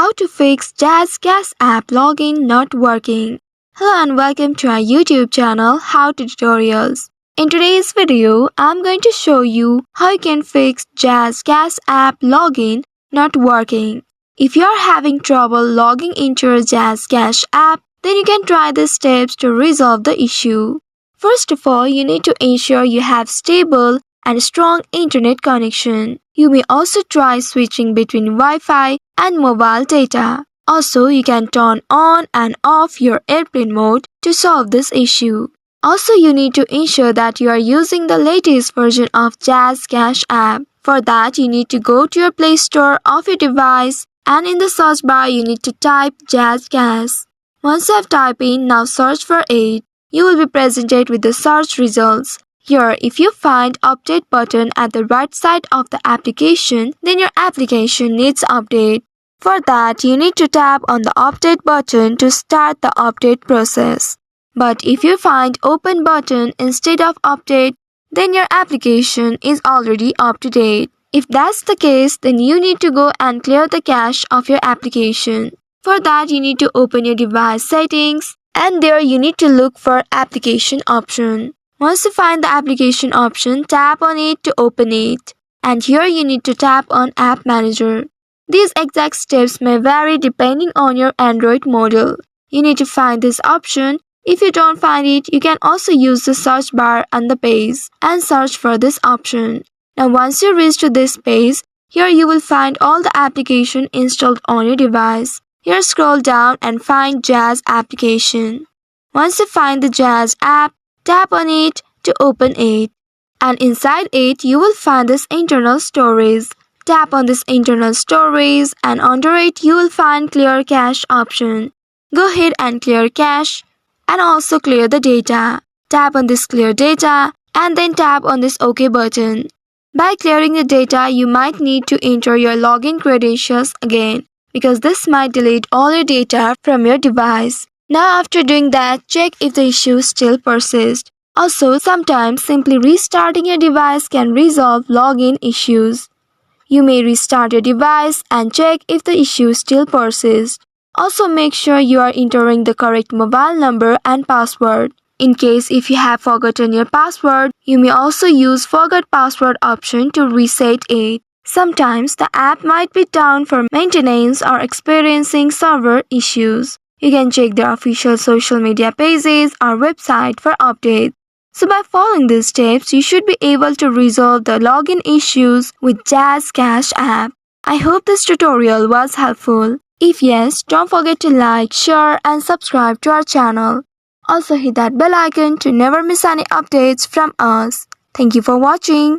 how to fix JazzCash app login not working. Hello and welcome to our YouTube channel How to Tutorials. In today's video, I'm going to show you how you can fix JazzCash app login not working. If you're having trouble logging into your JazzCash app, then you can try these steps to resolve the issue. First of all, you need to ensure you have stable and strong internet connection. You may also try switching between Wi-Fi and mobile data. Also, you can turn on and off your airplane mode to solve this issue. Also, you need to ensure that you are using the latest version of JazzCash app. For that, you need to go to your Play Store of your device and in the search bar you need to type JazzCash. Once you have typed in, now search for it. You will be presented with the search results. Here, if you find update button at the right side of the application, then your application needs update. For that, you need to tap on the update button to start the update process. But if you find open button instead of update, then your application is already up to date. If that's the case, then you need to go and clear the cache of your application. For that, you need to open your device settings and there you need to look for application option. Once you find the application option, tap on it to open it. And here you need to tap on App Manager. These exact steps may vary depending on your Android model. You need to find this option. If you don't find it, you can also use the search bar on the page and search for this option. Now once you reach to this page, here you will find all the application installed on your device. Here scroll down and find Jazz application. Once you find the Jazz app, tap on it to open it. And inside it, you will find this internal storage. Tap on this internal storage and under it, you will find clear cache option. Go ahead and clear cache and also clear the data. Tap on this clear data and then tap on this OK button. By clearing the data, you might need to enter your login credentials again because this might delete all your data from your device. Now after doing that, check if the issue still persists. Also, sometimes simply restarting your device can resolve login issues. You may restart your device and check if the issue still persists. Also make sure you are entering the correct mobile number and password. In case if you have forgotten your password, you may also use forgot password option to reset it. Sometimes the app might be down for maintenance or experiencing server issues. You can check their official social media pages or website for updates. So by following these steps, you should be able to resolve the login issues with JazzCash app. I hope this tutorial was helpful. If yes, don't forget to like, share and subscribe to our channel. Also hit that bell icon to never miss any updates from us. Thank you for watching.